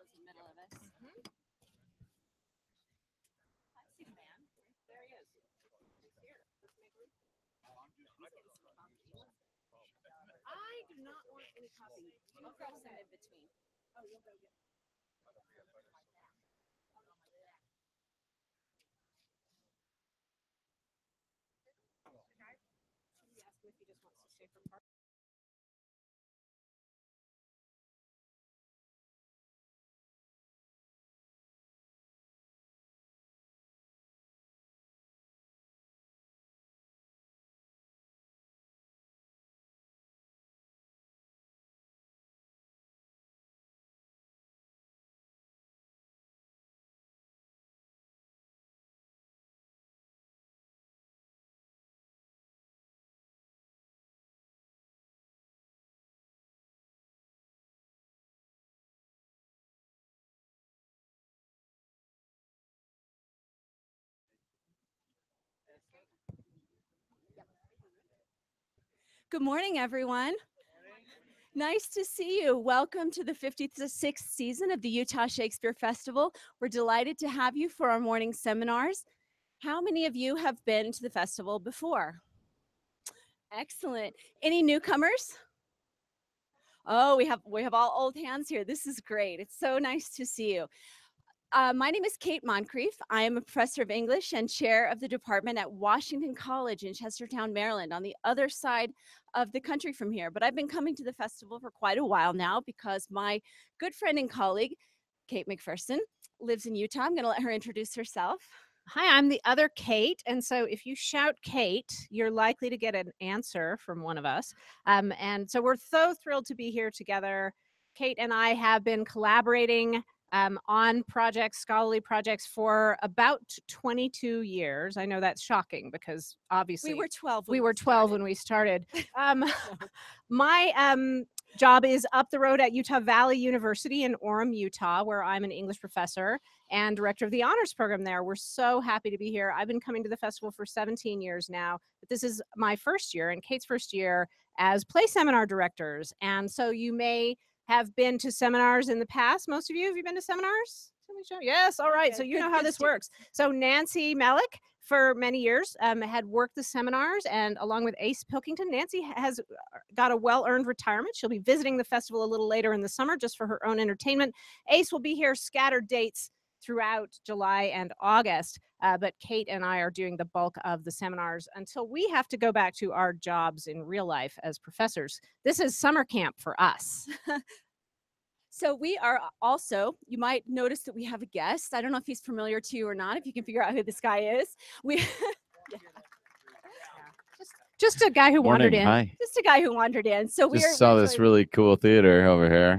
towards the middle of us. I see the man. There he is. He's here. Let's make room. I do not want any coffee. I'll grab some in between. Oh, you'll go get. Ask him if he just wants to stay for part. Good morning, everyone. Nice to see you. Welcome to the 56th season of the Utah Shakespeare Festival. We're delighted to have you for our morning seminars. How many of you have been to the festival before? Excellent. Any newcomers? Oh, we have all old hands here. This is great. It's so nice to see you. My name is Kate Moncrief. I am a professor of English and chair of the department at Washington College in Chestertown, Maryland, on the other side of the country from here. But I've been coming to the festival for quite a while now because my good friend and colleague, Kate McPherson, lives in Utah. I'm going to let her introduce herself. Hi, I'm the other Kate, and so if you shout Kate, you're likely to get an answer from one of us. And so we're so thrilled to be here together. Kate and I have been collaborating on projects, scholarly projects, for about 22 years. I know that's shocking because obviously we were 12. We were 12 when we started. My job is up the road at Utah Valley University in Orem, Utah, where I'm an English professor and director of the honors program there. We're so happy to be here. I've been coming to the festival for 17 years now, but this is my first year and Kate's first year as play seminar directors. And so you may have been to seminars in the past. Most of you, have you been to seminars? Yes, all right. Okay, So you know how this works. So Nancy Melick, for many years, had worked the seminars, and along with Ace Pilkington, Nancy has got a well-earned retirement. She'll be visiting the festival a little later in the summer just for her own entertainment. Ace will be here scattered dates throughout July and August, but Kate and I are doing the bulk of the seminars until we have to go back to our jobs in real life as professors. This is summer camp for us. So we are also, you might notice that we have a guest. I don't know if he's familiar to you or not, if you can figure out who this guy is. Just a guy who wandered in. Hi. Just a guy who wandered in. So we saw this really cool theater over here.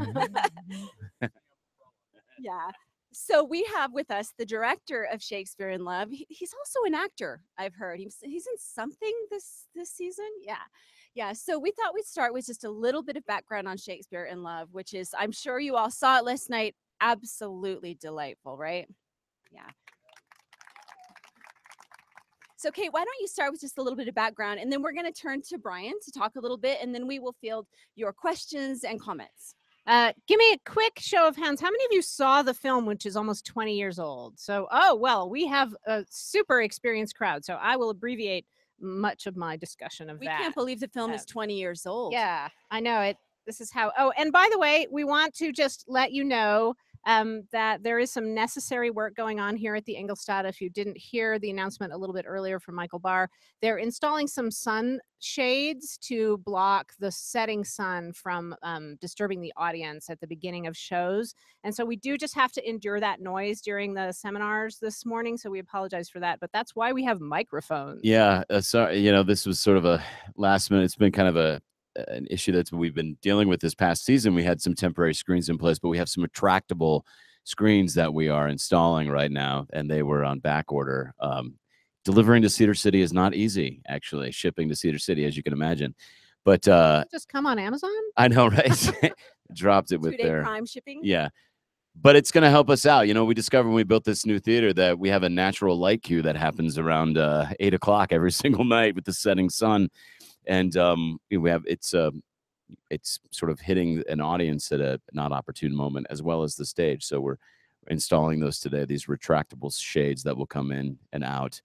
Yeah. So we have with us the director of Shakespeare in Love. He's also an actor, I've heard. He's in something this season. Yeah. So we thought we'd start with just a little bit of background on Shakespeare in Love, which is, I'm sure you all saw it last night, absolutely delightful, right? Yeah. So Kate, why don't you start with just a little bit of background, and then we're going to turn to Brian to talk a little bit, and then we will field your questions and comments. Give me a quick show of hands. How many of you saw the film, which is almost 20 years old? So, oh, well, we have a super experienced crowd, so I will abbreviate much of my discussion of that. We can't believe the film is 20 years old. Yeah, I know it. This is how. Oh, and by the way, we want to just let you know that there is some necessary work going on here at the Engelstad. If you didn't hear the announcement a little bit earlier from Michael Barr, they're installing some sun shades to block the setting sun from disturbing the audience at the beginning of shows. And so we do just have to endure that noise during the seminars this morning. So we apologize for that, but that's why we have microphones. Yeah. Sorry. This was sort of a last minute. It's been kind of an issue that we've been dealing with this past season. We had some temporary screens in place, but we have some retractable screens that we are installing right now, and they were on back order. Delivering to Cedar City is not easy, actually, shipping to Cedar City, as you can imagine. But just come on Amazon? I know, right? Dropped it with their Prime shipping. Yeah. But it's going to help us out. We discovered when we built this new theater that we have a natural light cue that happens around 8 o'clock every single night with the setting sun. And we have it's sort of hitting an audience at a not opportune moment, as well as the stage. So we're installing those today, these retractable shades that will come in and out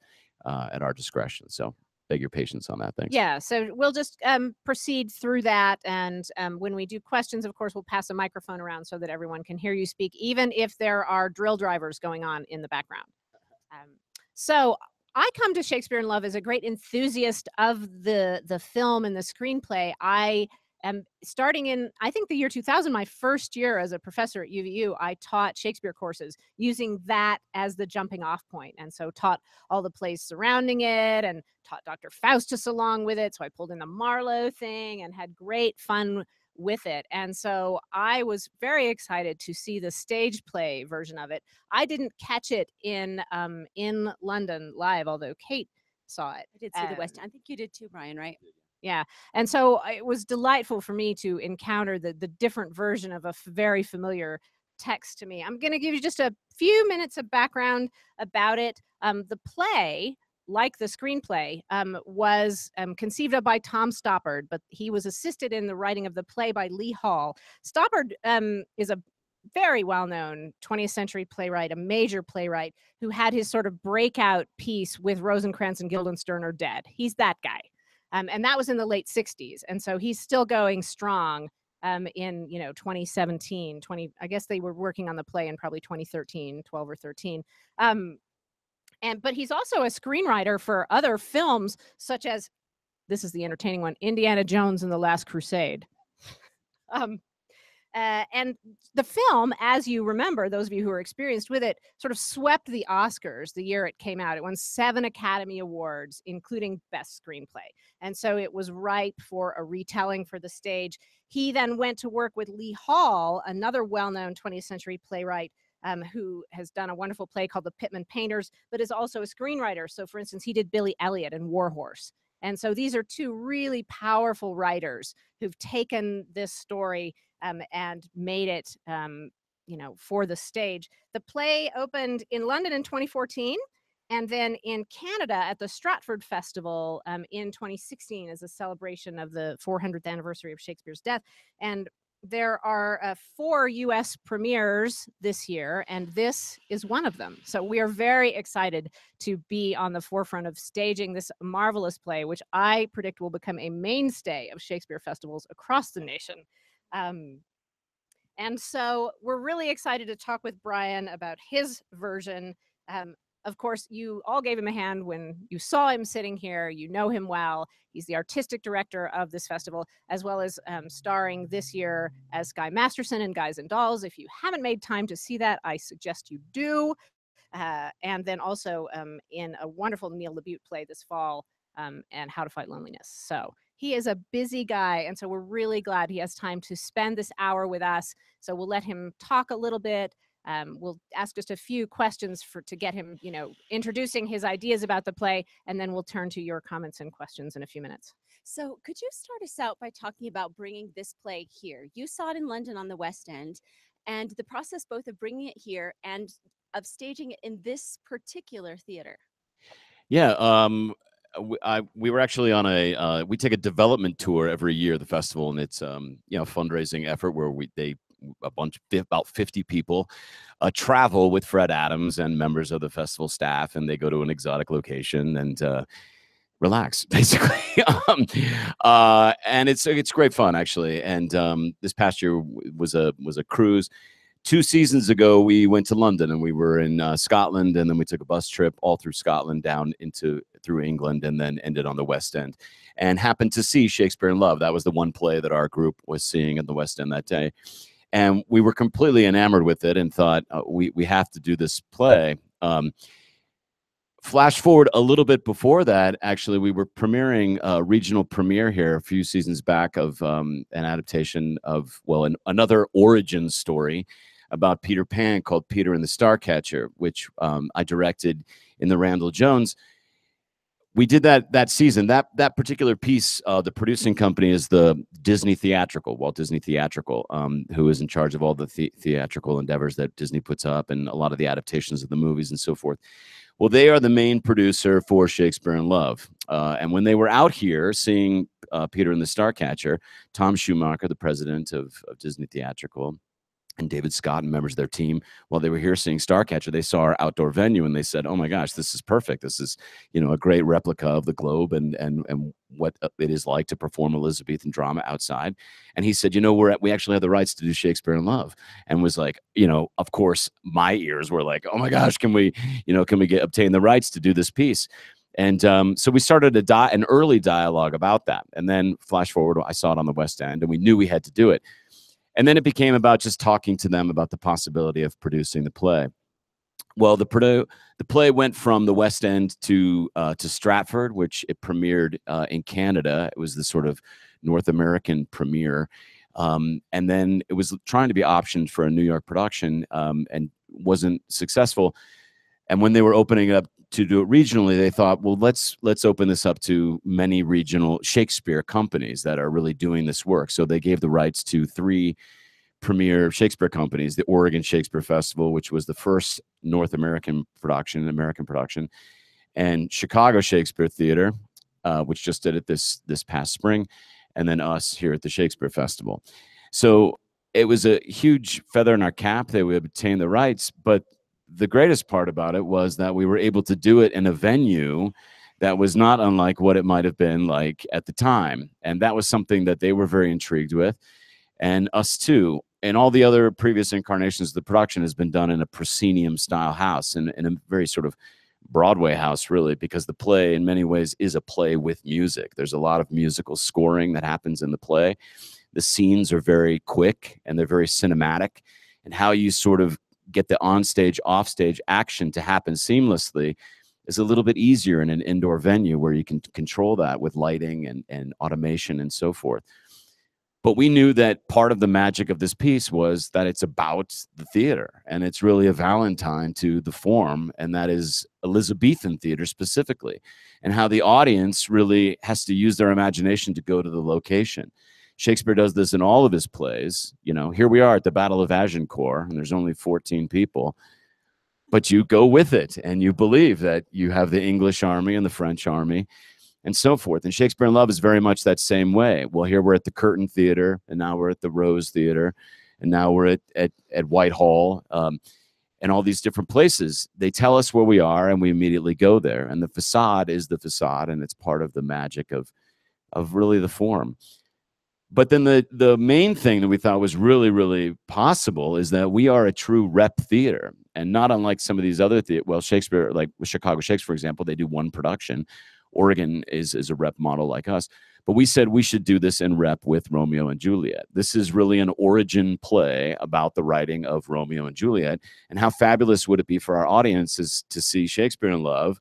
at our discretion. So beg your patience on that. Thanks. Yeah, so we'll just proceed through that. And when we do questions, of course, we'll pass a microphone around so that everyone can hear you speak, even if there are drill drivers going on in the background. So I come to Shakespeare in Love as a great enthusiast of the film and the screenplay. I am starting in, I think, the year 2000, my first year as a professor at UVU. I taught Shakespeare courses using that as the jumping off point. And so taught all the plays surrounding it and taught Dr. Faustus along with it. So I pulled in the Marlowe thing and had great fun with it. And so I was very excited to see the stage play version of it. I didn't catch it in London live, although Kate saw it. I did see the West End. I think you did too, Brian, right? Yeah. And so it was delightful for me to encounter the different version of a very familiar text to me. I'm going to give you just a few minutes of background about it. The play, like the screenplay, was conceived of by Tom Stoppard, but he was assisted in the writing of the play by Lee Hall. Stoppard is a very well-known 20th century playwright, a major playwright who had his sort of breakout piece with Rosencrantz and Guildenstern Are Dead. He's that guy. And that was in the late 60s. And so he's still going strong in 2017, I guess they were working on the play in probably 2013, 12 or 13. But he's also a screenwriter for other films, such as, this is the entertaining one, Indiana Jones and the Last Crusade. And the film, as you remember, those of you who are experienced with it, sort of swept the Oscars the year it came out. It won 7 Academy Awards, including Best Screenplay. And so it was ripe for a retelling for the stage. He then went to work with Lee Hall, another well-known 20th century playwright, who has done a wonderful play called The Pitman Painters, but is also a screenwriter. So, for instance, he did Billy Elliot and Warhorse. And so these are two really powerful writers who've taken this story and made it, for the stage. The play opened in London in 2014, and then in Canada at the Stratford Festival in 2016 as a celebration of the 400th anniversary of Shakespeare's death. And there are 4 U.S. premieres this year, and this is one of them. So we are very excited to be on the forefront of staging this marvelous play, which I predict will become a mainstay of Shakespeare festivals across the nation. And so we're really excited to talk with Brian about his version. Of course, you all gave him a hand when you saw him sitting here. You know him well. He's the artistic director of this festival, as well as starring this year as Guy Masterson in Guys and Dolls. If you haven't made time to see that, I suggest you do. And then also in a wonderful Neil LaBute play this fall, and How to Fight Loneliness. So he is a busy guy, and so we're really glad he has time to spend this hour with us. So we'll let him talk a little bit. We'll ask just a few questions to get him, introducing his ideas about the play, and then we'll turn to your comments and questions in a few minutes. So could you start us out by talking about bringing this play here? You saw it in London on the West End, and the process both of bringing it here and of staging it in this particular theater. Yeah, we were actually on we take a development tour every year, the festival, and it's fundraising effort where about 50 people travel with Fred Adams and members of the festival staff, and they go to an exotic location and relax, basically. And it's great fun, actually. And this past year was a cruise. 2 seasons ago, we went to London, and we were in Scotland, and then we took a bus trip all through Scotland down through England, and then ended on the West End, and happened to see Shakespeare in Love. That was the one play that our group was seeing in the West End that day, and we were completely enamored with it, and thought we have to do this play. Flash forward a little bit before that, actually, we were premiering a regional premiere here a few seasons back of an adaptation of, another origin story about Peter Pan called Peter and the Starcatcher, which I directed in the Randall Jones. We did that season. That particular piece, the producing company is the Disney Theatrical, Walt Disney Theatrical, who is in charge of all the theatrical endeavors that Disney puts up and a lot of the adaptations of the movies and so forth. Well, they are the main producer for Shakespeare in Love. And when they were out here seeing Peter and the Starcatcher, Tom Schumacher, the president of Disney Theatrical, and David Scott and members of their team, while they were here seeing Starcatcher, they saw our outdoor venue and they said, "Oh my gosh, this is perfect. This is, a great replica of the Globe and what it is like to perform Elizabethan drama outside." And he said, we actually have the rights to do Shakespeare in Love," and was like, of course, my ears were like, "Oh my gosh, can we obtain the rights to do this piece?" And so we started an early dialogue about that. And then flash forward, I saw it on the West End, and we knew we had to do it. And then it became about just talking to them about the possibility of producing the play. Well, the play went from the West End to Stratford, which it premiered in Canada. It was the sort of North American premiere. And then it was trying to be optioned for a New York production and wasn't successful. And when they were opening up to do it regionally, they thought, well, let's open this up to many regional Shakespeare companies that are really doing this work. So they gave the rights to 3 premier Shakespeare companies: the Oregon Shakespeare Festival, which was the first North American production, and Chicago Shakespeare Theater, which just did it this past spring, and then us here at the Shakespeare Festival. So it was a huge feather in our cap that we obtained the rights, but the greatest part about it was that we were able to do it in a venue that was not unlike what it might have been like at the time. And that was something that they were very intrigued with, and us too. And all the other previous incarnations of the production has been done in a proscenium style house, in a very sort of Broadway house, really, because the play in many ways is a play with music. There's a lot of musical scoring that happens in the play. The scenes are very quick and they're very cinematic, and how you sort of get the onstage, offstage action to happen seamlessly is a little bit easier in an indoor venue where you can control that with lighting and automation and so forth. But we knew that part of the magic of this piece was that it's about the theater, and it's really a Valentine to the form, and that is Elizabethan theater specifically, and how the audience really has to use their imagination to go to the location. Shakespeare does this in all of his plays. Here we are at the Battle of Agincourt, and there's only 14 people, but you go with it, and you believe that you have the English army and the French army, and so forth. And Shakespeare in Love is very much that same way. Well, here we're at the Curtain Theater, and now we're at the Rose Theater, and now we're at Whitehall, and all these different places. They tell us where we are, and we immediately go there. And the facade is the facade, and it's part of the magic of really the form. But then the main thing that we thought was really, really possible is that we are a true rep theater, and not unlike some of these other Shakespeare, like Chicago Shakespeare, for example, they do one production. Oregon is a rep model like us. But we said we should do this in rep with Romeo and Juliet. This is really an origin play about the writing of Romeo and Juliet, and how fabulous would it be for our audiences to see Shakespeare in Love,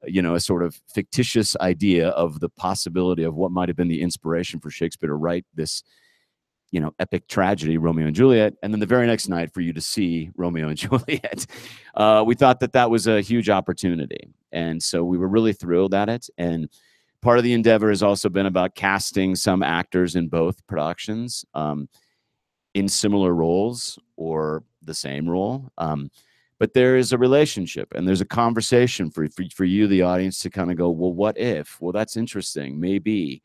a sort of fictitious idea of the possibility of what might have been the inspiration for Shakespeare to write this, epic tragedy, Romeo and Juliet, and then the very next night for you to see Romeo and Juliet. We thought that was a huge opportunity, and so we were really thrilled at it. And part of the endeavor has also been about casting some actors in both productions in similar roles or the same role. But there is a relationship, and there's a conversation for you, the audience, to kind of go, well, what if? Well, that's interesting, maybe.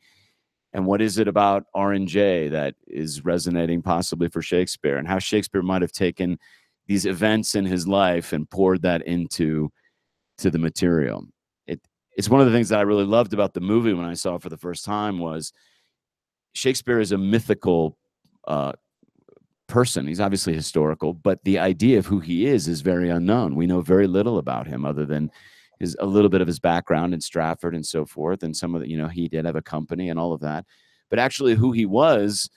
And what is it about R&J that is resonating possibly for Shakespeare, and how Shakespeare might have taken these events in his life and poured that into the material. It's one of the things that I really loved about the movie when I saw it for the first time was Shakespeare is a mythical person. He's obviously historical, but the idea of who he is very unknown. We know very little about him other than a little bit of his background in Stratford and so forth, and some of the, he did have a company and all of that. But actually who he was,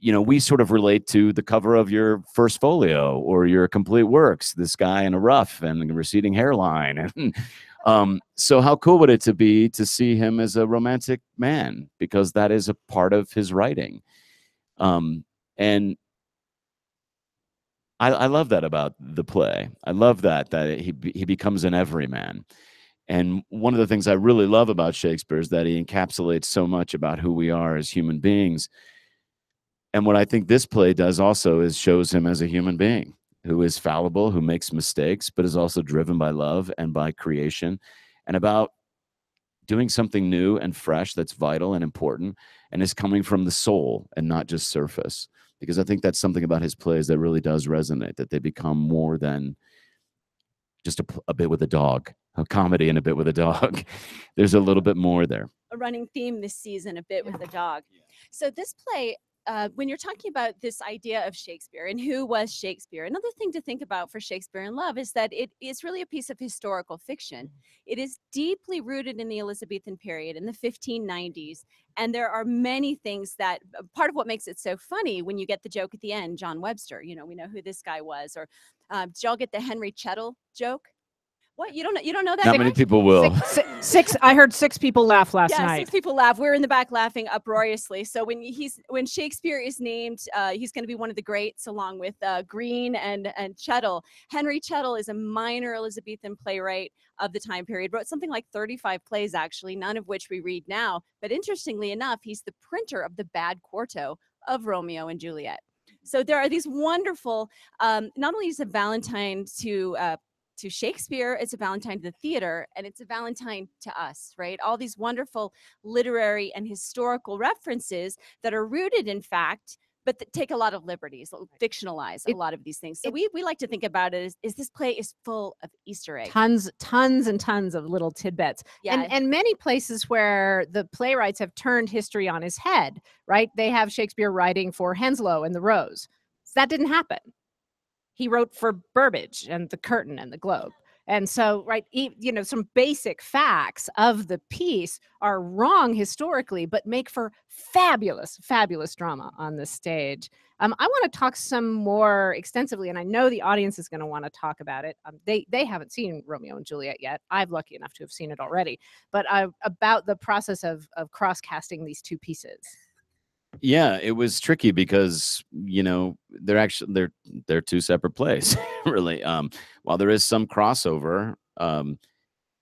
we sort of relate to the cover of your first folio or your complete works, this guy in a ruff and a receding hairline. And so how cool would it be to see him as a romantic man, because that is a part of his writing. And I love that about the play. I love that he becomes an everyman. And one of the things I really love about Shakespeare is that he encapsulates so much about who we are as human beings. And what I think this play does also is shows him as a human being who is fallible, who makes mistakes, but is also driven by love and by creation, and about doing something new and fresh that's vital and important and is coming from the soul and not just surface. Because I think that's something about his plays that really does resonate, that they become more than just a bit with a dog, a comedy and a bit with a dog. There's a little bit more there. A running theme this season, a bit with Yeah. a dog. So this play, when you're talking about this idea of Shakespeare and who was Shakespeare, another thing to think about for Shakespeare in Love is that it is really a piece of historical fiction. It is deeply rooted in the Elizabethan period in the 1590s. And there are many things that part of what makes it so funny when you get the joke at the end, John Webster, we know who this guy was. Or did y'all get the Henry Chettle joke? What, you don't know? You don't know that? Not many people will. Six. I heard 6 people laugh last Yeah, night. 6 people laugh. We're in the back laughing uproariously. So when Shakespeare is named, he's going to be one of the greats, along with Greene and Chettle. Henry Chettle is a minor Elizabethan playwright of the time period. Wrote something like 35 plays, actually, none of which we read now. But interestingly enough, he's the printer of the bad quarto of Romeo and Juliet. So there are these wonderful. Not only is it Valentine to Shakespeare, it's a Valentine to the theater, and it's a Valentine to us, right? All these wonderful literary and historical references that are rooted in fact, but that take a lot of liberties, fictionalize a lot of these things. So we like to think about it as this play is full of Easter eggs. Tons and tons of little tidbits. Yeah. And many places where the playwrights have turned history on his head, right? They have Shakespeare writing for Henslowe and the Rose. That didn't happen. He wrote for Burbage and the Curtain and the Globe. And so, right, some basic facts of the piece are wrong historically, but make for fabulous, fabulous drama on the stage. I want to talk some more extensively, and I know the audience is going to want to talk about it. They haven't seen Romeo and Juliet yet. I'm lucky enough to have seen it already. But about the process of cross-casting these two pieces. Yeah, it was tricky because they're two separate plays, really. While there is some crossover,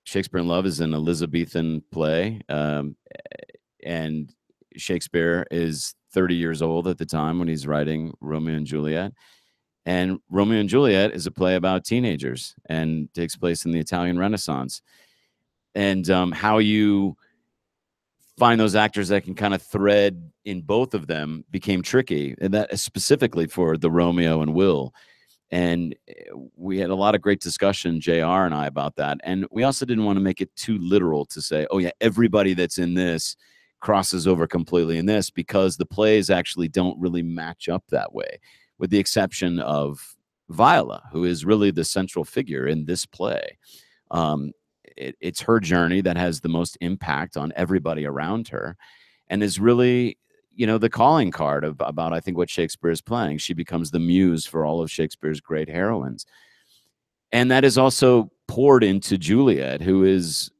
Shakespeare in Love is an Elizabethan play, and Shakespeare is 30 years old at the time when he's writing Romeo and Juliet. And Romeo and Juliet is a play about teenagers and takes place in the Italian Renaissance. And how you find those actors that can kind of thread in both of them became tricky, and that specifically for the Romeo and Will. And we had a lot of great discussion, JR and I, about that. And we also didn't want to make it too literal to say, oh yeah, everybody that's in this crosses over completely in this, because the plays actually don't really match up that way, with the exception of Viola, who is really the central figure in this play. It's her journey that has the most impact on everybody around her, and is really, the calling card about I think what Shakespeare is playing. She becomes the muse for all of Shakespeare's great heroines, and that is also poured into Juliet, who is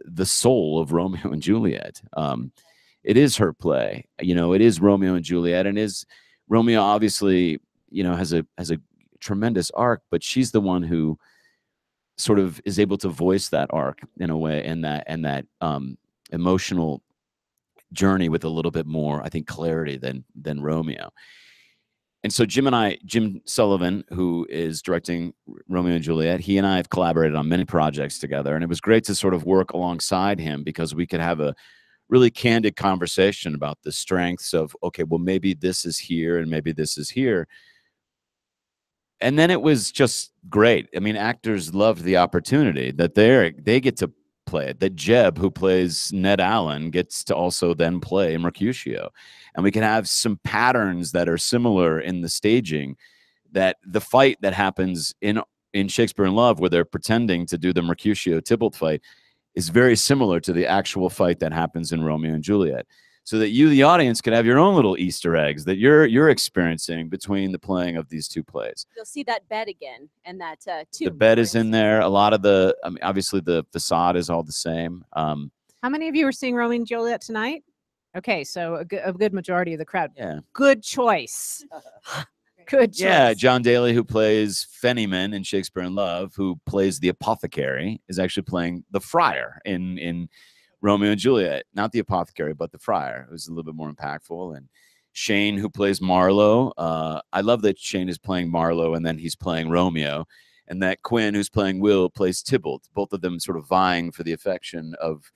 the soul of Romeo and Juliet. It is her play, it is Romeo and Juliet, and is Romeo obviously has a tremendous arc, but she's the one who sort of is able to voice that arc in a way, and that emotional journey with a little bit more, I think, clarity than Romeo. And so Jim Sullivan, who is directing Romeo and Juliet, he and I have collaborated on many projects together, and it was great to sort of work alongside him, because we could have a really candid conversation about the strengths of, okay, well, maybe this is here and maybe this is here. And then it was just great. I mean, actors loved the opportunity that they get to play it, that Jeb, who plays Ned Allen, gets to also then play Mercutio. And we can have some patterns that are similar in the staging, that the fight that happens in Shakespeare in Love, where they're pretending to do the Mercutio Tybalt fight, is very similar to the actual fight that happens in Romeo and Juliet. So that you, the audience, could have your own little Easter eggs that you're experiencing between the playing of these two plays. You'll see that bed again, and that tomb. The bed is in there. A lot of obviously the facade is all the same. How many of you are seeing Romeo and Juliet tonight? Okay, so a good majority of the crowd. Yeah. Good choice. Good choice. Yeah, John Daly, who plays Fennyman in Shakespeare in Love, who plays the apothecary, is actually playing the friar in Romeo and Juliet. Not the apothecary, but the friar, who's a little bit more impactful. And Shane, who plays Marlowe. I love that Shane is playing Marlowe and then he's playing Romeo. And that Quinn, who's playing Will, plays Tybalt. Both of them sort of vying for the affection of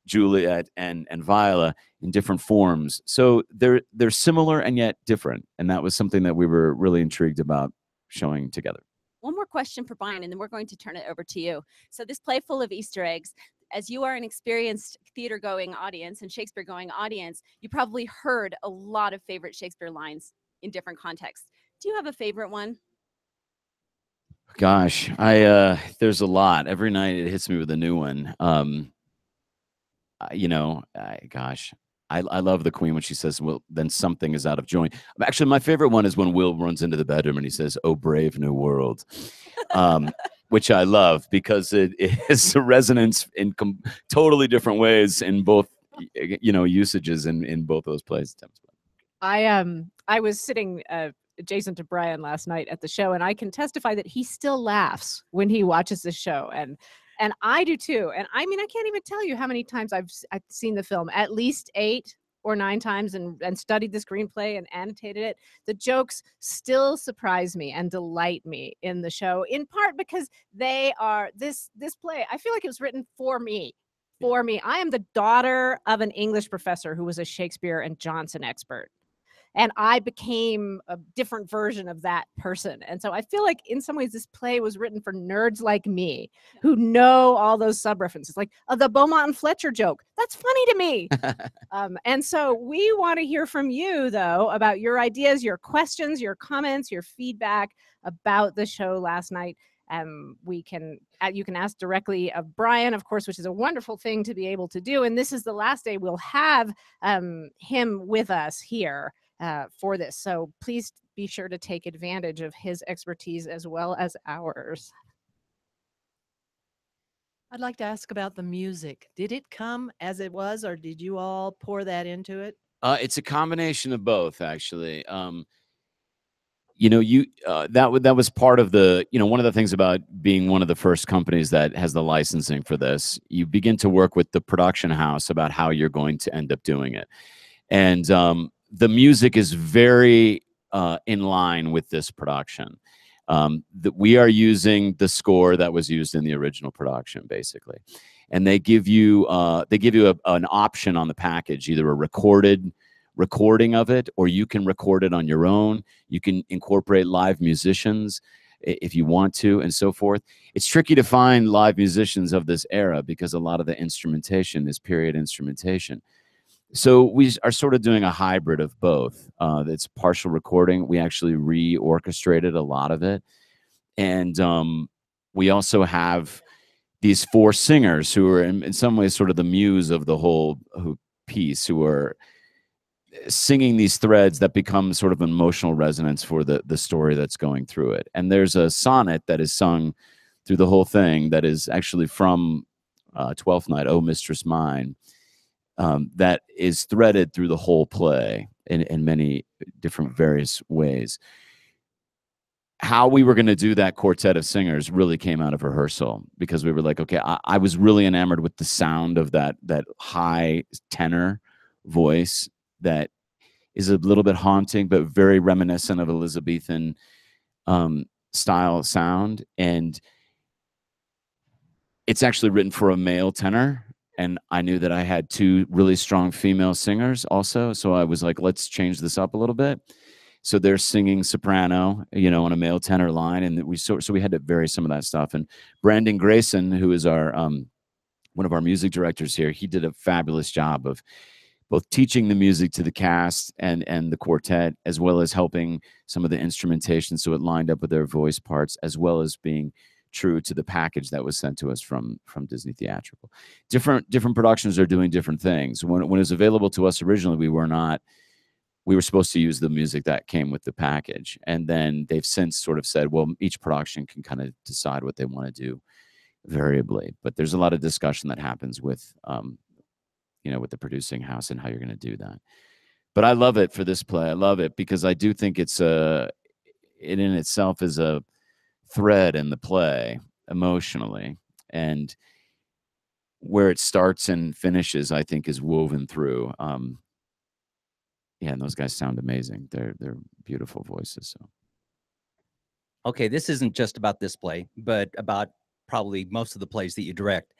Juliet and Viola in different forms. So they're similar and yet different, and that was something that we were really intrigued about showing together. One more question for Brian, and then we're going to turn it over to you. So, this play full of Easter eggs, as you are an experienced theater going audience and Shakespeare going audience, you probably heard a lot of favorite Shakespeare lines in different contexts. Do you have a favorite one? Gosh, there's a lot. Every night it hits me with a new one. Gosh, I love the Queen when she says, "Well, then something is out of joint." Actually, my favorite one is when Will runs into the bedroom and he says, "Oh, brave new world," um, which I love because it is a resonance in totally different ways in both, usages in both those plays. I was sitting adjacent to Brian last night at the show, and I can testify that he still laughs when he watches the show, and I do too. And I mean, I can't even tell you how many times I've seen the film, at least 8 or 9 times, and studied the screenplay and annotated it. The jokes still surprise me and delight me in the show, in part because they are this play. I feel like it was written for me. For me, I am the daughter of an English professor who was a Shakespeare and Johnson expert. And I became a different version of that person. And so I feel like in some ways this play was written for nerds like me who know all those sub references, like the Beaumont and Fletcher joke. That's funny to me. And so we want to hear from you, though, about your ideas, your questions, your comments, your feedback about the show last night. You can ask directly of Brian, of course, which is a wonderful thing to be able to do. And this is the last day we'll have him with us here for this. So please be sure to take advantage of his expertise as well as ours. I'd like to ask about the music. Did it come as it was, or did you all pour that into it? It's a combination of both, actually. That was part of the, one of the things about being one of the first companies that has the licensing for this. You begin to work with the production house about how you're going to end up doing it, and the music is very in line with this production. That we are using the score that was used in the original production, basically, and they give you an option on the package, either a recording of it, or you can record it on your own. You can incorporate live musicians if you want to, and so forth. It's tricky to find live musicians of this era because a lot of the instrumentation is period instrumentation. So we are sort of doing a hybrid of both. It's partial recording. We actually reorchestrated a lot of it. And we also have these 4 singers who are in some ways sort of the muse of the whole piece, who are singing these threads that become sort of emotional resonance for the story that's going through it. And there's a sonnet that is sung through the whole thing that is actually from Twelfth Night, "Oh, Mistress Mine," that is threaded through the whole play in many different various ways. How we were going to do that quartet of singers really came out of rehearsal, because we were like, okay, I was really enamored with the sound of that high tenor voice that is a little bit haunting, but very reminiscent of Elizabethan style sound. And it's actually written for a male tenor. And I knew that I had 2 really strong female singers also. So I was like, let's change this up a little bit. So they're singing soprano, on a male tenor line. And so we had to vary some of that stuff. And Brandon Grayson, who is our one of our music directors here, he did a fabulous job of both teaching the music to the cast and the quartet, as well as helping some of the instrumentation so it lined up with their voice parts, as well as being true to the package that was sent to us from Disney Theatrical. Different productions are doing different things. When it was available to us originally, we were supposed to use the music that came with the package. And then they've since sort of said, well, each production can kind of decide what they want to do variably. But there's a lot of discussion that happens with with the producing house and how you're going to do that. But I love it for this play. I love it because I do think it in itself is a thread in the play emotionally, and where it starts and finishes, I think, is woven through. And those guys sound amazing. They're beautiful voices. So. Okay, this isn't just about this play, but about probably most of the plays that you direct.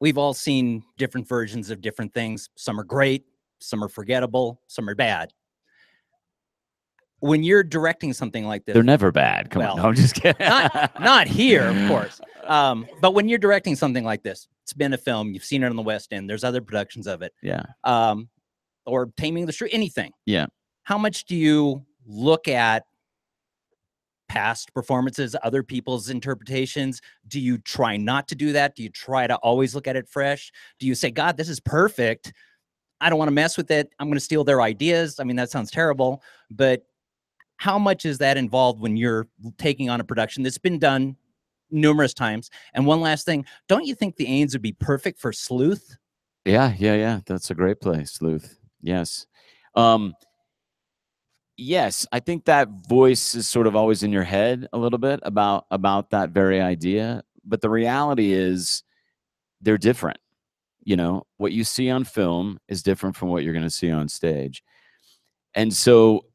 we've all seen different versions of different things. Some are great, some are forgettable, some are bad. When you're directing something like this, They're never bad. Come on. well, No, I'm just kidding. not here, of course. But when you're directing something like this, it's been a film, you've seen it on the West End, there's other productions of it. Yeah. Or Taming the Shrew, anything. Yeah. How much do you look at past performances, other people's interpretations? Do you try not to do that? Do you try to always look at it fresh? Do you say, God, this is perfect, I don't want to mess with it, I'm going to steal their ideas? I mean, that sounds terrible, but how much is that involved when you're taking on a production that's been done numerous times? And one last thing, don't you think the Ains would be perfect for Sleuth? Yeah. That's a great play, Sleuth. Yes. Yes, I think that voice is sort of always in your head a little bit about that very idea. But the reality is they're different. You know, what you see on film is different from what you're going to see on stage. And so,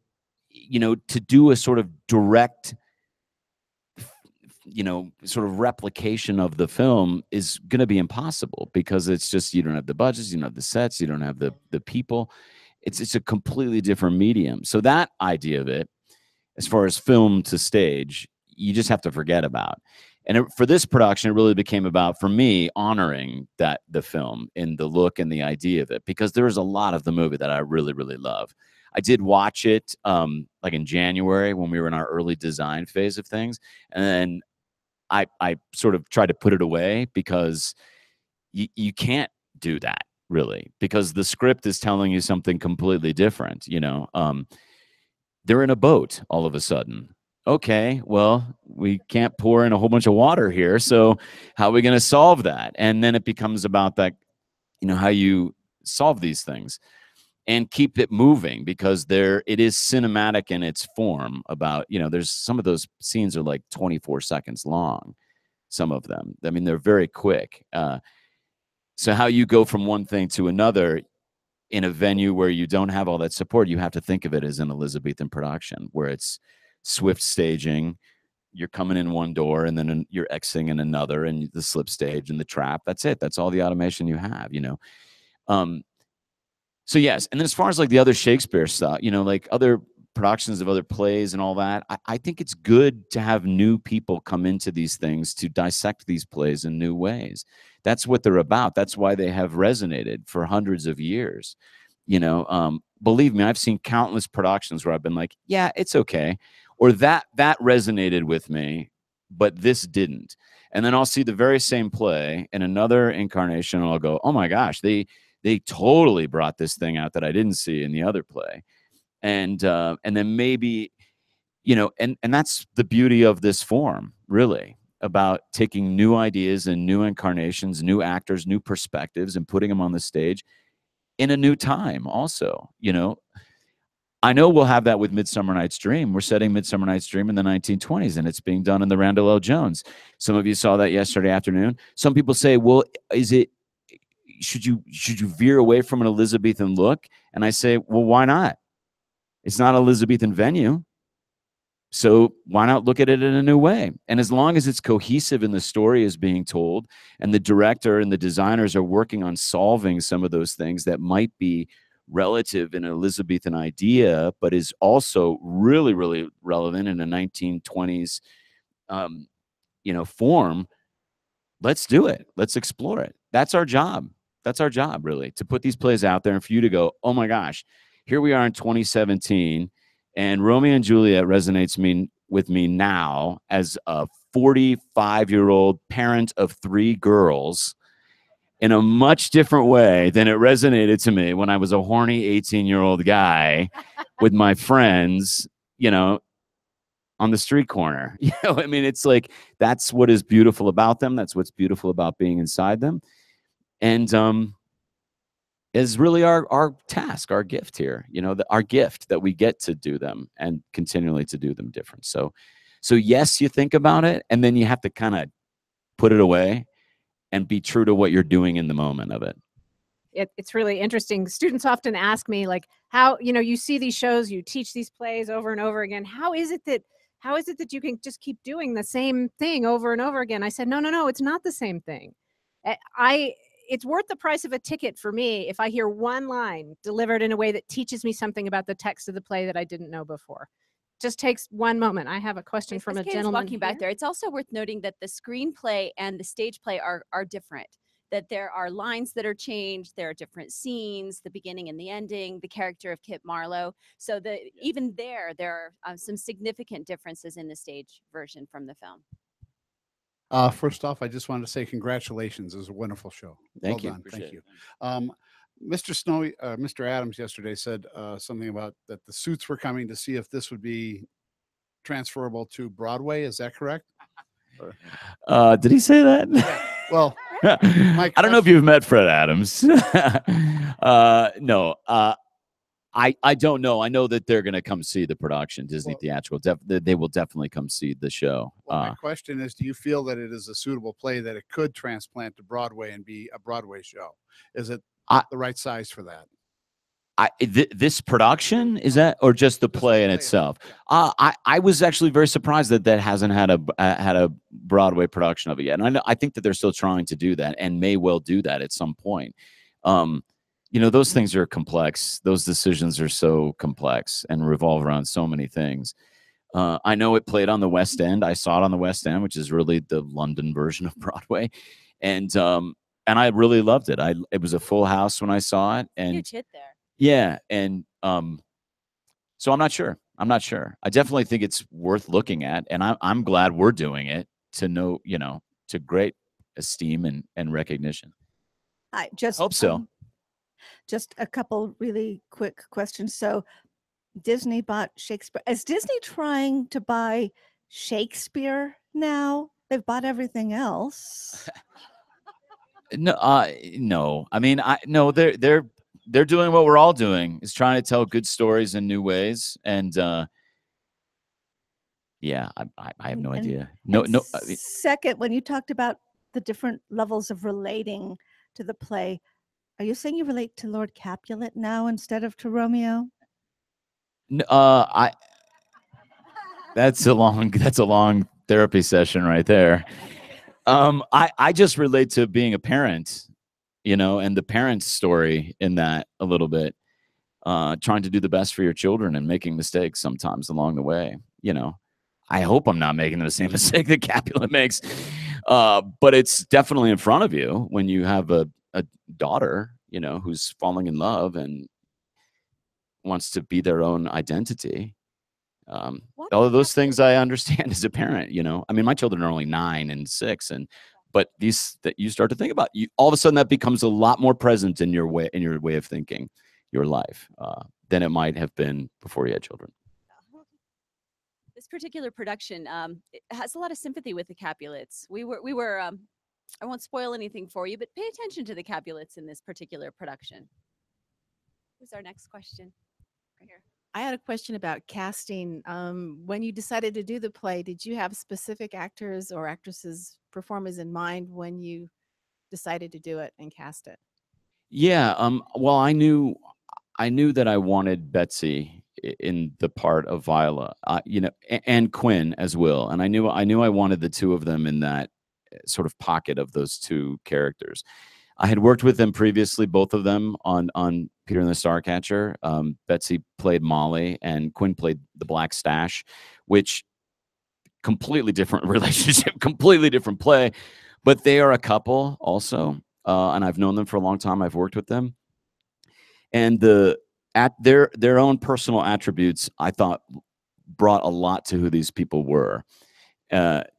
you know, to do a sort of direct, you know, sort of replication of the film is going to be impossible because it's just, you don't have the budgets, you don't have the sets, you don't have the people. It's a completely different medium. So that idea of it, as far as film to stage, you just have to forget about. And for this production, it really became about, for me, honoring that the film and the look and the idea of it, because there is a lot of the movie that I really, really love. I did watch it like in January when we were in our early design phase of things, and then I sort of tried to put it away because you can't do that really, because the script is telling you something completely different. You know, they're in a boat all of a sudden. Okay, well, we can't pour in a whole bunch of water here, so how are we going to solve that? And then it becomes about that, you know, how you solve these things and keep it moving, because it is cinematic in its form. About, you know, there's some of those scenes are like 24 seconds long, some of them. I mean, they're very quick. So how you go from one thing to another in a venue where you don't have all that support, you have to think of it as an Elizabethan production where it's swift staging. You're coming in one door and then you're exiting in another, and the slip stage and the trap. That's it. That's all the automation you have, you know? So yes. And then as far as like the other Shakespeare stuff, you know, like other productions of other plays and all that, I think it's good to have new people come into these things to dissect these plays in new ways. That's what they're about. That's why they have resonated for hundreds of years. You know, believe me, I've seen countless productions where I've been like, yeah, it's okay. Or that resonated with me, but this didn't. And then I'll see the very same play in another incarnation, and I'll go, oh my gosh, they totally brought this thing out that I didn't see in the other play. And then maybe, you know, and that's the beauty of this form, really, about taking new ideas and new incarnations, new actors, new perspectives, and putting them on the stage in a new time also. You know, I know we'll have that with Midsummer Night's Dream. We're setting Midsummer Night's Dream in the 1920s, and it's being done in the Randall L. Jones. Some of you saw that yesterday afternoon. Some people say, well, should you veer away from an Elizabethan look? And I say, well, why not? It's not an Elizabethan venue, so why not look at it in a new way? And as long as it's cohesive and the story is being told, and the director and the designers are working on solving some of those things that might be relative in an Elizabethan idea, but is also really, really relevant in a 1920s, you know, form, let's do it. Let's explore it. That's our job. That's our job, really, to put these plays out there and for you to go, oh my gosh, here we are in 2017, and Romeo and Juliet resonates with me now as a 45-year-old parent of 3 girls in a much different way than it resonated to me when I was a horny 18-year-old guy with my friends, you know, on the street corner. You know, I mean, it's like, that's what is beautiful about them. That's what's beautiful about being inside them. And is really our task, our gift here, you know, our gift that we get to do them and continually to do them different. So yes, you think about it, and then you have to kind of put it away and be true to what you're doing in the moment of it. It's really interesting. Students often ask me, like, how, you know, you see these shows, you teach these plays over and over again. How is it that you can just keep doing the same thing over and over again? I said, no, it's not the same thing. it's worth the price of a ticket for me if I hear one line delivered in a way that teaches me something about the text of the play that I didn't know before. Just takes one moment. I have a question from a Kate is gentleman walking back here. there. It's also worth noting that the screenplay and the stage play are different. That there are lines that are changed, there are different scenes, the beginning and the ending, the character of Kit Marlowe. So even there are some significant differences in the stage version from the film. First off, I just wanted to say congratulations. It was a wonderful show. Thank Well you. done. Appreciate Thank it. you. Mr. Snowy, Mr. Adams yesterday said something about that the suits were coming to see if this would be transferable to Broadway. Is that correct? Did he say that? Well, I don't know if you've met Fred Adams. No, I don't know. I know that they're going to come see the production, Disney theatrical. They will definitely come see the show. Well, my question is, do you feel that it is a suitable play that it could transplant to Broadway and be a Broadway show? Is it the right size for that? This production is that, or just the play in itself? I was actually very surprised that hasn't had a Broadway production of it yet, and I think that they're still trying to do that and may well do that at some point. Those things are complex. Those decisions are so complex and revolve around so many things. I know it played on the West End. I saw it on the West End, which is really the London version of Broadway, and I really loved it. It was a full house when I saw it, and Huge hit there. yeah, and so I'm not sure. I definitely think it's worth looking at, and I'm glad we're doing it to great esteem and recognition. I just hope so. Just a couple really quick questions. So Disney bought Shakespeare. Is Disney trying to buy Shakespeare now? They've bought everything else. No. I mean, they're doing what we're all doing, is trying to tell good stories in new ways. And yeah, I have no idea. No. Second, when you talked about the different levels of relating to the play, are you saying you relate to Lord Capulet now instead of to Romeo? That's a long therapy session right there. I just relate to being a parent, and the parent's story in that a little bit, trying to do the best for your children and making mistakes sometimes along the way. I hope I'm not making the same mistake that Capulet makes, but it's definitely in front of you when you have a daughter, who's falling in love and wants to be their own identity. All of those things I understand as a parent. I mean, my children are only 9 and 6, but these that you start to think about, all of a sudden that becomes a lot more present in your way of thinking your life than it might have been before you had children. This particular production it has a lot of sympathy with the Capulets. We were I won't spoil anything for you, but pay attention to the Capulets in this particular production. Who's our next question? Right here. I had a question about casting. When you decided to do the play, did you have specific actors or actresses, performers in mind when you decided to do it and cast it? Yeah. Well, I knew that I wanted Betsy in the part of Viola, and Quinn as well. And I knew I wanted the two of them in that sort of pocket of those two characters. I had worked with them previously, both of them on Peter and the Starcatcher. Betsy played Molly, and Quinn played the Black Stash, which completely different relationship, completely different play, but they are a couple also, and I've known them for a long time. I've worked with them, and their own personal attributes, I thought, brought a lot to who these people were.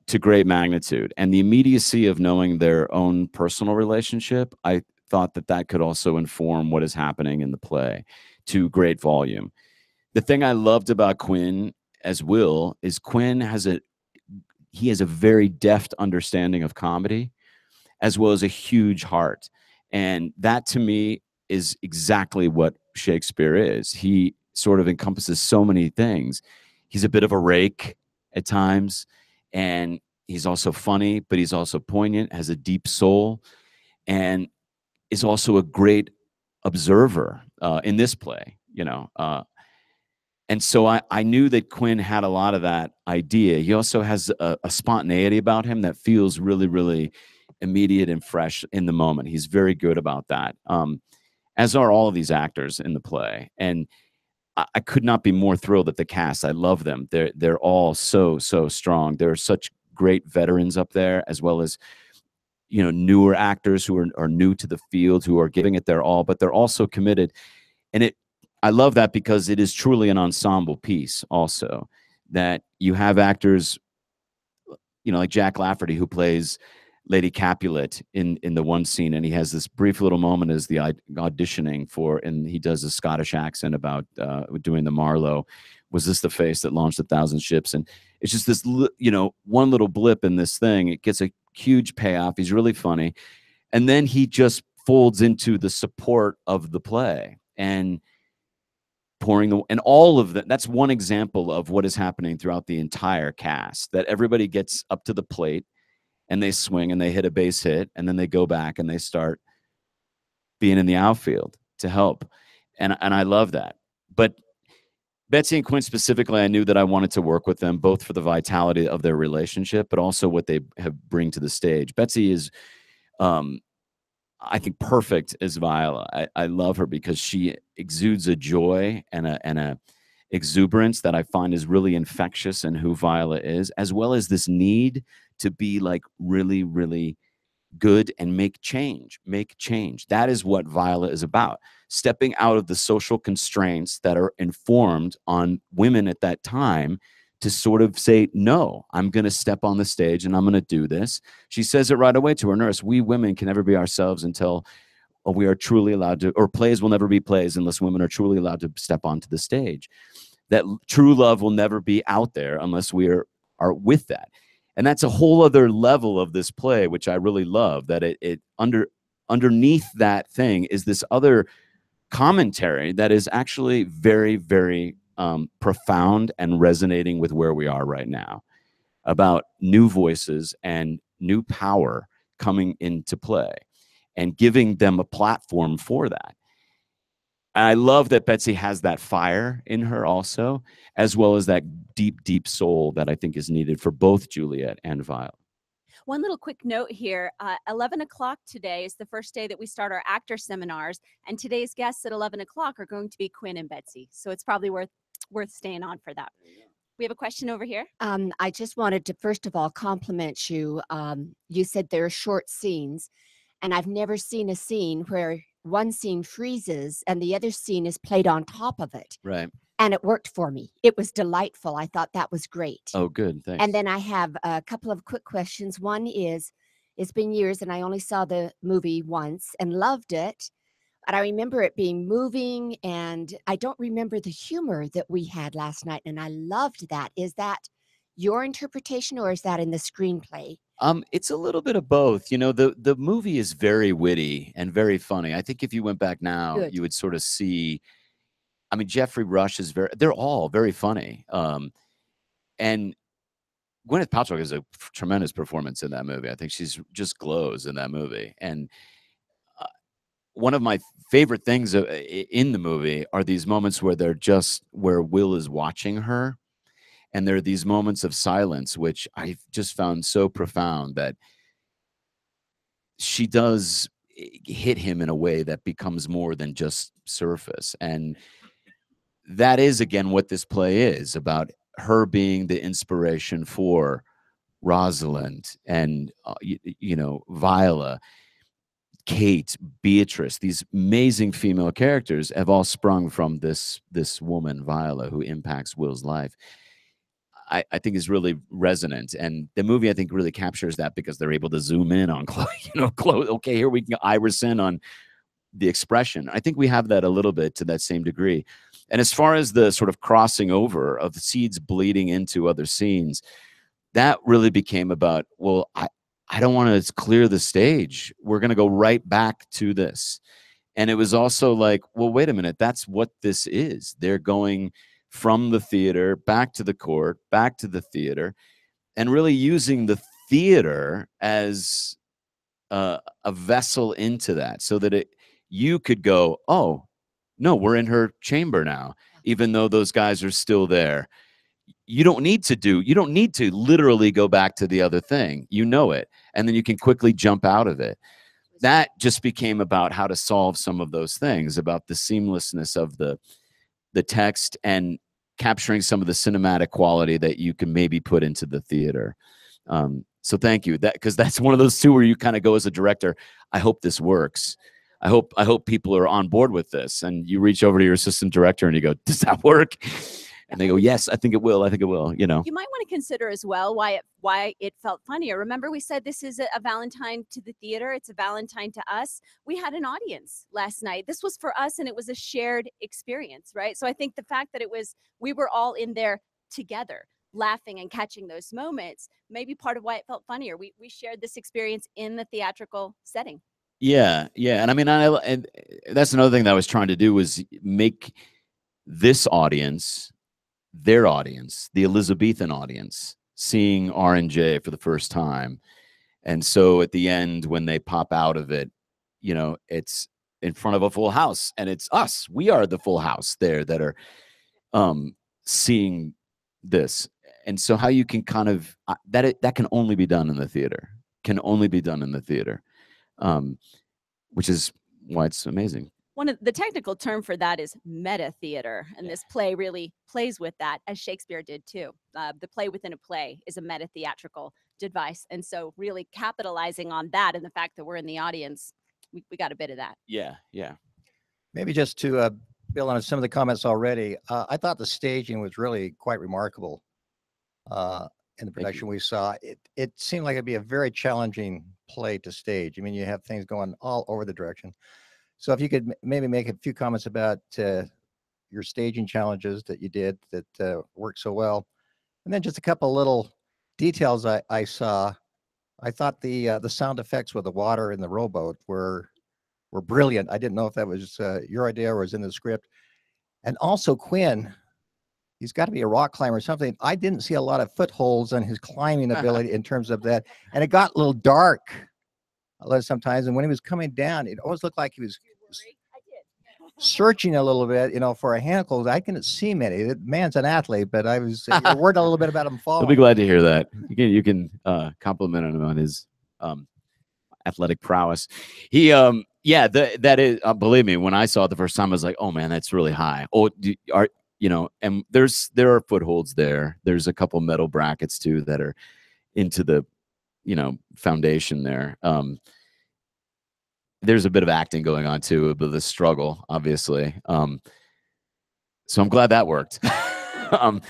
To great magnitude, and the immediacy of knowing their own personal relationship, I thought that could also inform what is happening in the play to great volume. The thing I loved about Quinn as Will is Quinn has a very deft understanding of comedy, as well as a huge heart, and that to me is exactly what Shakespeare is. He sort of encompasses so many things. He's a bit of a rake at times, and he's also funny, but he's also poignant, has a deep soul, and is also a great observer in this play, and so I knew that Quinn had a lot of that idea. He also has a spontaneity about him that feels really, really immediate and fresh in the moment. He's very good about that. As are all of these actors in the play. And I could not be more thrilled at the cast. I love them. They're all so strong. There are such great veterans up there, as well as newer actors who are new to the field, who are giving it their all, but they're also committed. And I love that because it is truly an ensemble piece. Also, that you have actors, like Jack Lafferty, who plays Lady Capulet in the one scene, and he has this brief little moment as the auditioning for, and he does a Scottish accent about doing the Marlowe. Was this the face that launched 1,000 ships? And it's just this, one little blip in this thing. It gets a huge payoff. He's really funny, and then he just folds into the support of the play and and all of that. That's one example of what is happening throughout the entire cast. That everybody gets up to the plate and they swing and they hit a base hit, and then they go back and they start being in the outfield to help. And I love that. But Betsy and Quinn specifically, I knew that I wanted to work with them both for the vitality of their relationship, but also what they bring to the stage. Betsy is, I think, perfect as Viola. I love her because she exudes a joy and a exuberance that I find is really infectious in who Viola is, as well as this need to be like really, really good and make change. That is what Viola is about. Stepping out of the social constraints that are informed on women at that time to sort of say, no, I'm going to step on the stage and I'm going to do this. She says it right away to her nurse. We women can never be ourselves until we are truly allowed to, or plays will never be plays unless women are truly allowed to step onto the stage. That true love will never be out there unless we are with that. And that's a whole other level of this play, which I really love, that underneath that thing is this other commentary that is actually very, very profound and resonating with where we are right now, about new voices and new power coming into play and giving them a platform for that. And I love that Betsy has that fire in her also, as well as that deep, deep soul that I think is needed for both Juliet and Viola. One little quick note here, 11 o'clock today is the first day that we start our actor seminars, and today's guests at 11 o'clock are going to be Quinn and Betsy. So it's probably worth staying on for that. We have a question over here. I just wanted to, first of all, compliment you. You said there are short scenes, and I've never seen a scene where one scene freezes and the other scene is played on top of it. Right. And it worked for me. It was delightful. I thought that was great. Oh, good. Thanks. And then I have a couple of quick questions. One is, it's been years and I only saw the movie once and loved it. But I remember it being moving, and I don't remember the humor that we had last night. And I loved that. Is that your interpretation, or is that in the screenplay? It's a little bit of both. The movie is very witty and very funny. I think if you went back now, Good. you would sort of see, I mean, Jeffrey Rush is they're all very funny. And Gwyneth Paltrow has a tremendous performance in that movie. I think she's just glows in that movie. And one of my favorite things in the movie are these moments where Will is watching her. And there are these moments of silence, which I just found so profound, that she does hit him in a way that becomes more than just surface. And that is, again, what this play is about, her being the inspiration for Rosalind and, Viola, Kate, Beatrice. These amazing female characters have all sprung from this woman, Viola, who impacts Will's life. I think is really resonant, and the movie, I think, really captures that because they're able to zoom in on Chloe. Chloe. Okay, here we can iris in on the expression. I think we have that a little bit to that same degree. And as far as the sort of crossing over of the seeds bleeding into other scenes, that really became about, well, I don't want to clear the stage. We're going to go right back to this. And it was also like, well, wait a minute, that's what this is. They're going from the theater back to the court, back to the theater, and really using the theater as a vessel into that, so that you could go, oh, no, we're in her chamber now, even though those guys are still there. you don't need to literally go back to the other thing. You know it, and then you can quickly jump out of it. That just became about how to solve some of those things, about the seamlessness of the text and capturing some of the cinematic quality that you can maybe put into the theater. So thank you, because that's one of those two where you kind of go as a director, I hope this works. I hope people are on board with this. And you reach over to your assistant director and you go, does that work? And they go, yes, I think it will. I think it will. You know, You might want to consider as well why it felt funnier. Remember, we said this is a Valentine to the theater. It's a Valentine to us. We had an audience last night. This was for us, and it was a shared experience, right? So I think the fact that we were all in there together, laughing and catching those moments, maybe part of why it felt funnier. We shared this experience in the theatrical setting. yeah, yeah. And I mean, and that's another thing that I was trying to do was make this audience their audience, the Elizabethan audience, seeing R&J for the first time. And so at the end, when they pop out of it, you know, it's in front of a full house, and it's us. We are the full house there that are seeing this. And so how you can kind of that can only be done in the theater. Can only be done in the theater, which is why it's amazing. One of the technical term for that is meta theater, and this play really plays with that, as Shakespeare did too. The play within a play is a meta theatrical device, and so really capitalizing on that and the fact that we're in the audience, we got a bit of that. Yeah, yeah. Maybe just to build on some of the comments already, I thought the staging was really quite remarkable in the production we saw. It seemed like it'd be a very challenging play to stage. I mean, you have things going all over the direction. So if you could maybe make a few comments about your staging challenges that you did that worked so well. And then just a couple little details I saw. I thought the sound effects with the water in the rowboat were brilliant. I didn't know if that was your idea or was in the script. And also Quinn, he's got to be a rock climber or something. I didn't see a lot of footholds on his climbing ability in terms of that. And it got a little dark sometimes. And when he was coming down, it always looked like he was searching a little bit, you know, for a handle. I couldn't see many. The man's an athlete, but I was worried a little bit about him falling. I'll be glad to hear that. You can compliment him on his athletic prowess. He yeah, that is believe me, when I saw it the first time, I was like, oh man, that's really high. Oh, you know, and there are footholds there. There's a couple metal brackets too that are into the, you know, foundation there. There's a bit of acting going on too, but the struggle, obviously. So I'm glad that worked. And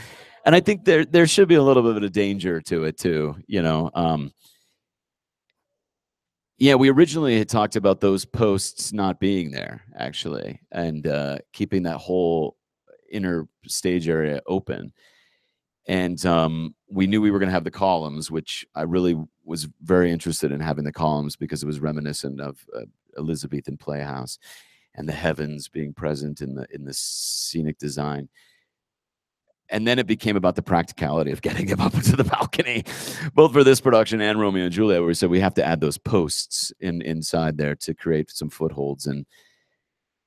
I think there should be a little bit of a danger to it too, you know. Yeah, we originally had talked about those posts not being there, actually, and keeping that whole inner stage area open. And we knew we were going to have the columns, which I really was very interested in having the columns because it was reminiscent of Elizabethan playhouse and the heavens being present in the scenic design. And then it became about the practicality of getting him up into the balcony, both for this production and Romeo and Juliet, where we said we have to add those posts inside there to create some footholds. And,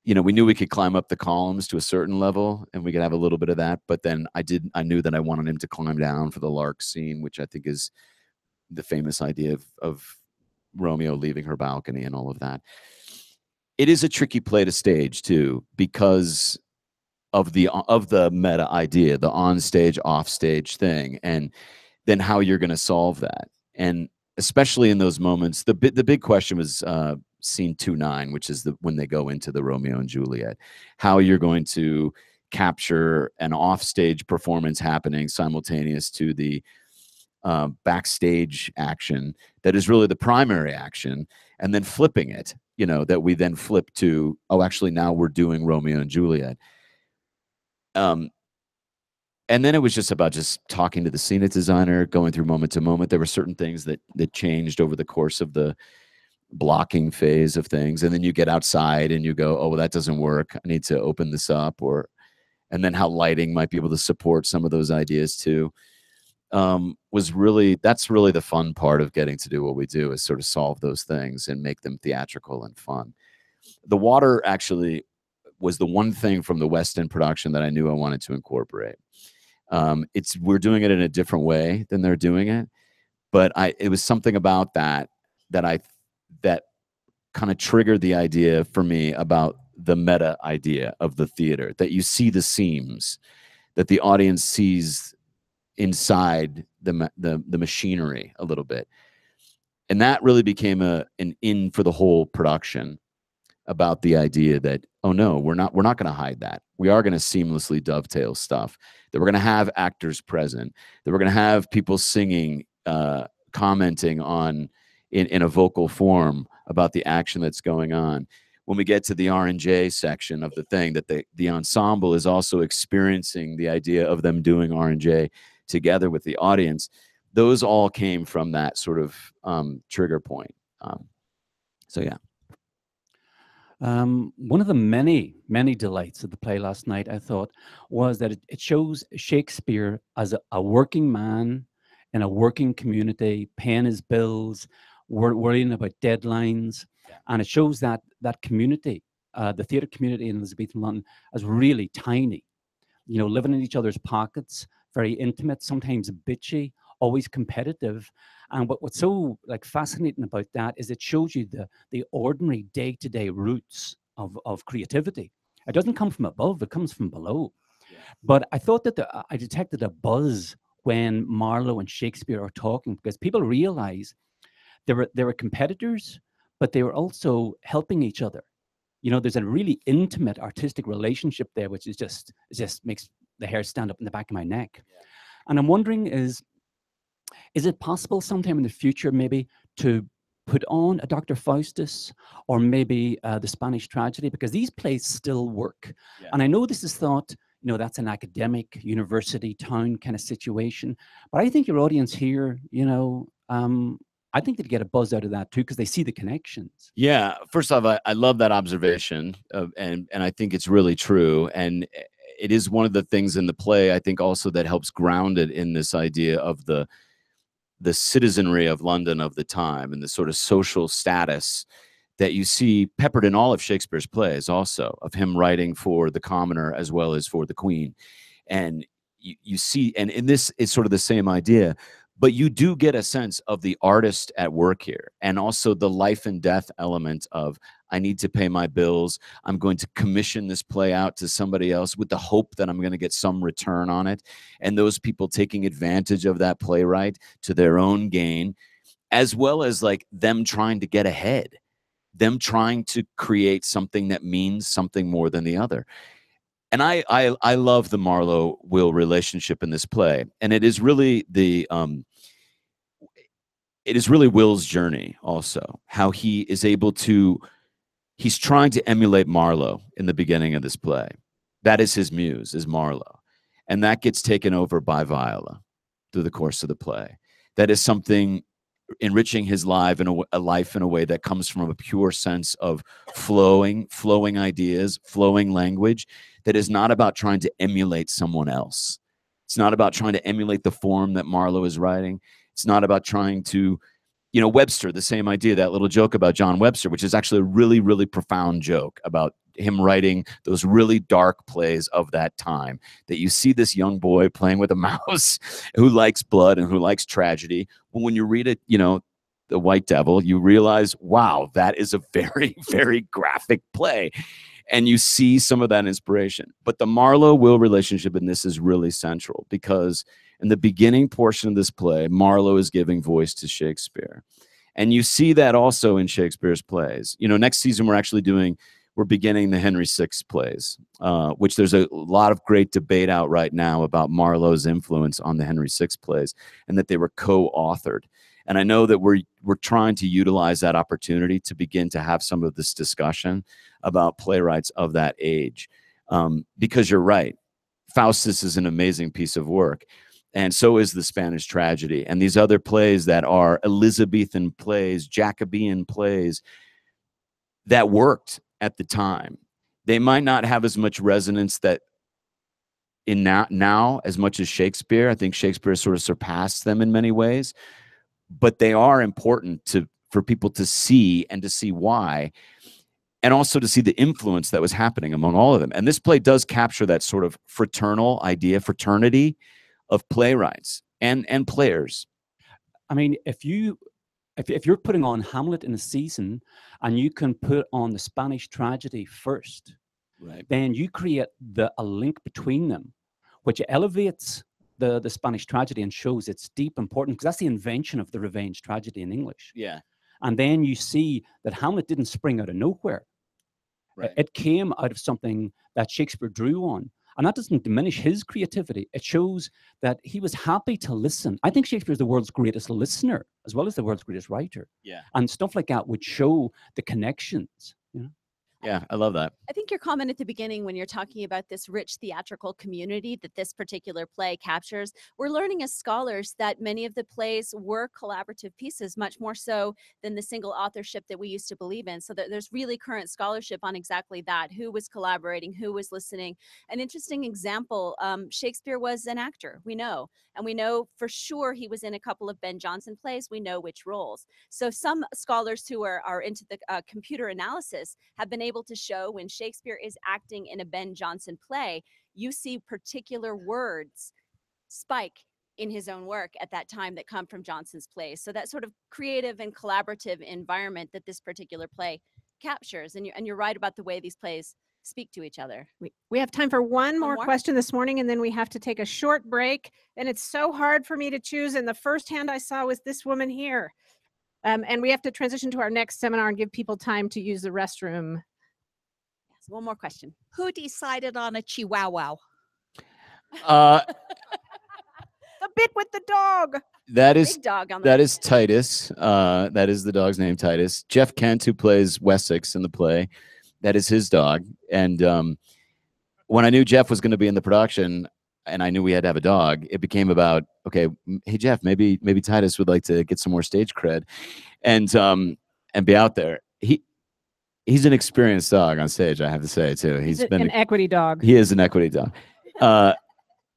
you know, we knew we could climb up the columns to a certain level and we could have a little bit of that. But then I knew that I wanted him to climb down for the lark scene, which I think is the famous idea of Romeo leaving her balcony and all of that. It is a tricky play to stage too, because of the meta idea, the on stage, off stage thing, and then how you're going to solve that. And especially in those moments, the big question was scene 2-9, which is when they go into the Romeo and Juliet, how you're going to capture an offstage performance happening simultaneous to the backstage action that is really the primary action, and then flipping it, you know, that we then flip to, oh, actually now we're doing Romeo and Juliet. And then it was just about talking to the scenic designer, going through moment to moment. There were certain things that changed over the course of the blocking phase of things. And then you get outside and you go, oh, well, that doesn't work. I need to open this up. And then how lighting might be able to support some of those ideas too. That's really the fun part of getting to do what we do, is sort of solve those things and make them theatrical and fun. The water actually was the one thing from the West End production that I knew I wanted to incorporate. We're doing it in a different way than they're doing it, but it was something about that that kind of triggered the idea for me about the meta idea of the theater, that you see the seams, that the audience sees inside the machinery a little bit. And that really became an in for the whole production, about the idea that, oh no, we're not going to hide that. We are going to seamlessly dovetail stuff, that we're going to have actors present, that we're going to have people singing, commenting on in a vocal form about the action that's going on. When we get to the R&J section of the thing, that the ensemble is also experiencing the idea of them doing R&J together with the audience. Those all came from that sort of trigger point. So yeah. One of the many delights of the play last night, I thought, was that it shows Shakespeare as a working man in a working community, paying his bills, worrying about deadlines, and it shows that community, the theatre community in Elizabethan London, as really tiny. You know, living in each other's pockets, very intimate, sometimes bitchy, always competitive. And what's so like fascinating about that is it shows you the ordinary day-to-day roots of creativity. It doesn't come from above, it comes from below. But I thought that I detected a buzz when Marlowe and Shakespeare are talking, because people realize they were competitors, but they were also helping each other. You know, there's a really intimate artistic relationship there, which is just makes the hair stand up in the back of my neck. And I'm wondering, is it possible sometime in the future maybe to put on a Dr. Faustus, or maybe the Spanish Tragedy, because these plays still work. And I know this is thought, you know, that's an academic university town kind of situation, but I think your audience here, you know, I think they'd get a buzz out of that too, because they see the connections. Yeah. First off, I love that observation, and I think it's really true. And it is one of the things in the play, I think, also that helps ground it in this idea of the citizenry of London of the time, and the sort of social status that you see peppered in all of Shakespeare's plays, also of him writing for the commoner as well as for the queen. And you see, and in this, it's sort of the same idea, but you do get a sense of the artist at work here, and also the life and death element of, I need to pay my bills. I'm going to commission this play out to somebody else with the hope that I'm going to get some return on it. And those people taking advantage of that playwright to their own gain, as well as like them trying to get ahead, them trying to create something that means something more than the other. And I love the Marlowe-Will relationship in this play. And it is really Will's journey also, how he is able to, he's trying to emulate Marlowe in the beginning of this play. That is his muse, is Marlowe. And that gets taken over by Viola through the course of the play. That is something enriching his life in a way that comes from a pure sense of flowing ideas, flowing language, that is not about trying to emulate someone else. It's not about trying to emulate the form that Marlowe is writing. It's not about trying to, you know, Webster, the same idea, that little joke about John Webster, which is actually a really, really profound joke about him writing those really dark plays of that time, that you see this young boy playing with a mouse who likes blood and who likes tragedy. But when you read it, you know, The White Devil, you realize, wow, that is a very, very graphic play. And you see some of that inspiration. But the Marlowe-Will relationship in this is really central, because in the beginning portion of this play, Marlowe is giving voice to Shakespeare. And you see that also in Shakespeare's plays. You know, next season we're beginning the Henry VI plays, which there's a lot of great debate out right now about Marlowe's influence on the Henry VI plays, and that they were co-authored. And I know that we're trying to utilize that opportunity to begin to have some of this discussion about playwrights of that age, because you're right, Faustus is an amazing piece of work, and so is the Spanish Tragedy, and these other plays that are Elizabethan plays, Jacobean plays that worked at the time. They might not have as much resonance that in now as much as Shakespeare. I think Shakespeare sort of surpassed them in many ways, but they are important for people to see, and to see why. and also to see the influence that was happening among all of them. And this play does capture that sort of fraternal idea, fraternity of playwrights and players. I mean, if you're putting on Hamlet in a season and you can put on the Spanish tragedy first, Right. then you create a link between them, which elevates the Spanish tragedy and shows its deep importance, because that's the invention of the revenge tragedy in English. Yeah. And then you see that Hamlet didn't spring out of nowhere. Right. It came out of something that Shakespeare drew on. And that doesn't diminish his creativity. It shows that he was happy to listen. I think Shakespeare is the world's greatest listener, as well as the world's greatest writer. Yeah. And stuff like that would show the connections. You know? Yeah, I love that. I think your comment at the beginning when you're talking about this rich theatrical community that this particular play captures, we're learning as scholars that many of the plays were collaborative pieces, much more so than the single authorship that we used to believe in. So that there's really current scholarship on exactly that. Who was collaborating, who was listening. An interesting example, Shakespeare was an actor, we know. And we know for sure he was in a couple of Ben Jonson plays. We know which roles. So some scholars who are into the computer analysis have been able to show when Shakespeare is acting in a Ben Jonson play, you see particular words spike in his own work at that time that come from Jonson's plays. So that sort of creative and collaborative environment that this particular play captures. And you're right about the way these plays speak to each other. We have time for one more more? question this morning, and then we have to take a short break. And it's so hard for me to choose. And the first hand I saw was this woman here. And we have to transition to our next seminar and give people time to use the restroom. Yes, one more question. Who decided on a chihuahua? The bit with the dog. That is Big dog on the that is Titus. That is the dog's name, Titus. Jeff Kent, who plays Wessex in the play, that is his dog. And when I knew Jeff was going to be in the production, and I knew we had to have a dog, it became about, okay, hey Jeff, maybe Titus would like to get some more stage cred, and be out there. He's an experienced dog on stage, I have to say too. He's been an equity dog. He is an equity dog.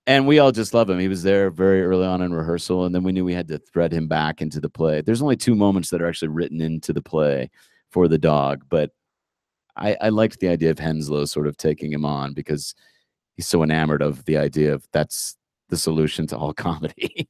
And we all just love him. He was there very early on in rehearsal, and then we knew we had to thread him back into the play. There's only 2 moments that are actually written into the play for the dog, but I liked the idea of Henslow sort of taking him on because he's so enamored of the idea of that's the solution to all comedy.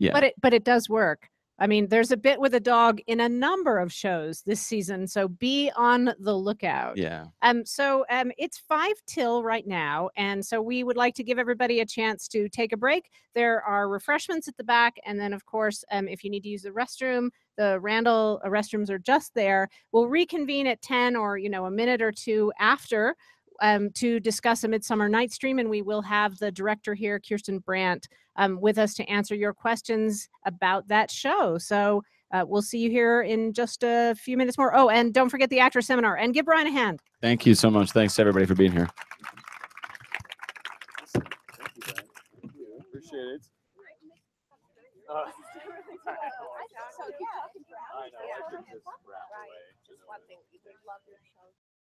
Yeah. But it does work. I mean, there's a bit with a dog in a number of shows this season, so be on the lookout. Yeah. So it's 5 till right now, and so we would like to give everybody a chance to take a break. There are refreshments at the back, and then of course, if you need to use the restroom, the Randall restrooms are just there. We'll reconvene at 10 or a minute or two after to discuss A Midsummer Night's Dream, and we will have the director here, Kirsten Brandt, with us to answer your questions about that show. So we'll see you here in just a few minutes more. Oh, and don't forget the actor seminar, and give Brian a hand. Thank you so much. Thanks to everybody for being here. Appreciate it. I know. I could just wrap away.